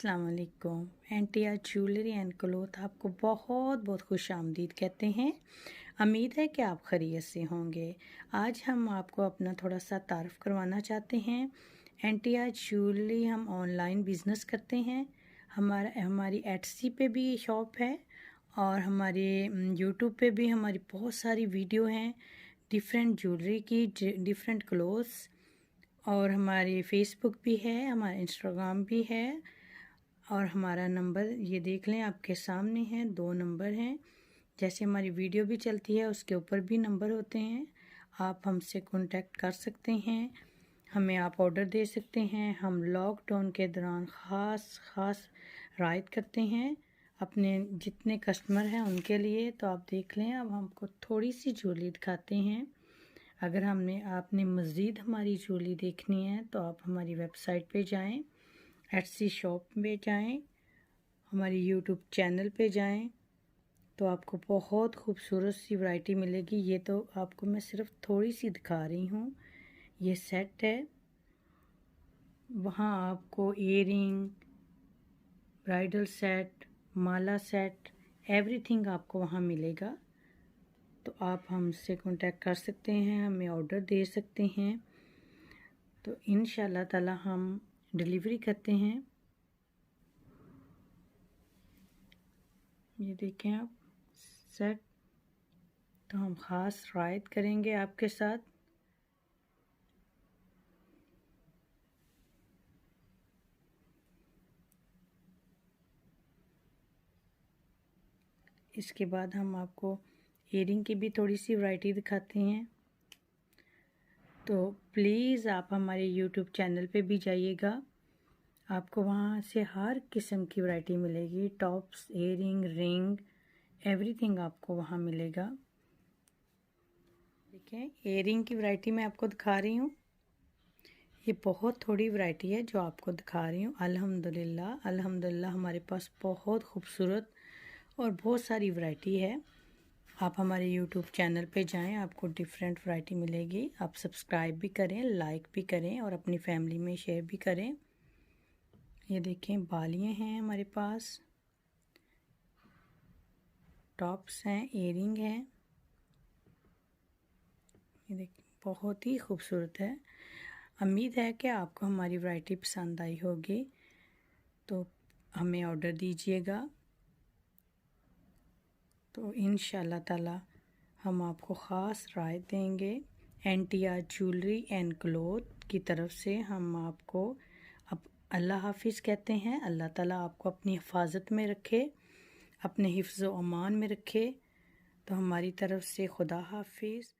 अस्सलाम वालेकुम। NTR jewellery and cloth आपको बहुत बहुत खुश आमदीद कहते हैं। उम्मीद है कि आप खैरियत से होंगे। आज हम आपको अपना थोड़ा सा तारुफ करवाना चाहते हैं। एनटीआर ज्वेलरी हम ऑनलाइन बिज़नेस करते हैं। हमारी एटसी पे भी शॉप है और हमारे यूट्यूब पे भी हमारी बहुत सारी वीडियो हैं डिफरेंट ज्वेलरी की, डिफरेंट क्लोथ्स। और हमारी फेसबुक भी है, हमारा इंस्टाग्राम भी है। और हमारा नंबर ये देख लें, आपके सामने है, 2 नंबर हैं। जैसे हमारी वीडियो भी चलती है उसके ऊपर भी नंबर होते हैं। आप हमसे कांटेक्ट कर सकते हैं, हमें आप ऑर्डर दे सकते हैं। हम लॉकडाउन के दौरान ख़ास रायत करते हैं अपने जितने कस्टमर हैं उनके लिए। तो आप देख लें, अब हमको थोड़ी सी ज्वेलरी दिखाते हैं। अगर आपने मज़ीद हमारी ज्वेलरी देखनी है तो आप हमारी वेबसाइट पे जाएं, एटसी शॉप में जाएं, हमारी यूट्यूब चैनल पे जाएं, तो आपको बहुत खूबसूरत सी वैरायटी मिलेगी। ये तो आपको मैं सिर्फ थोड़ी सी दिखा रही हूँ। ये सेट है, वहाँ आपको इयरिंग, ब्राइडल सेट, माला सेट, एवरीथिंग आपको वहाँ मिलेगा। तो आप हमसे कांटेक्ट कर सकते हैं, हमें ऑर्डर दे सकते हैं। तो इंशाल्लाह ताला हम डिलीवरी करते हैं। ये देखें आप सेट, तो हम ख़ास रायत करेंगे आपके साथ। इसके बाद हम आपको इयरिंग की भी थोड़ी सी वैरायटी दिखाते हैं। तो प्लीज़ आप हमारे यूट्यूब चैनल पे भी जाइएगा, आपको वहाँ से हर किस्म की वैरायटी मिलेगी। टॉप्स, इयरिंग, रिंग, एवरीथिंग आपको वहाँ मिलेगा। देखें, इयरिंग की वैरायटी मैं आपको दिखा रही हूँ। ये बहुत थोड़ी वैरायटी है जो आपको दिखा रही हूँ। अल्हम्दुलिल्लाह हमारे पास बहुत खूबसूरत और बहुत सारी वैरायटी है। आप हमारे यूट्यूब चैनल पे जाएं, आपको डिफरेंट वैरायटी मिलेगी। आप सब्सक्राइब भी करें, लाइक भी करें और अपनी फैमिली में शेयर भी करें। ये देखें, बालियाँ हैं हमारे पास, टॉप्स हैं, इयरिंग हैं। ये देखें, बहुत ही खूबसूरत है। उम्मीद है कि आपको हमारी वैरायटी पसंद आई होगी, तो हमें ऑर्डर दीजिएगा। तो इंशाल्लाह ताला हम आपको ख़ास राय देंगे। एनटीआर ज्वेलरी एंड क्लोथ की तरफ से हम आपको अब अल्लाह हाफिज़ कहते हैं। अल्लाह ताला आपको अपनी हिफाजत में रखे, अपने हिफ्ज़ व अमान में रखे। तो हमारी तरफ से खुदा हाफिज़।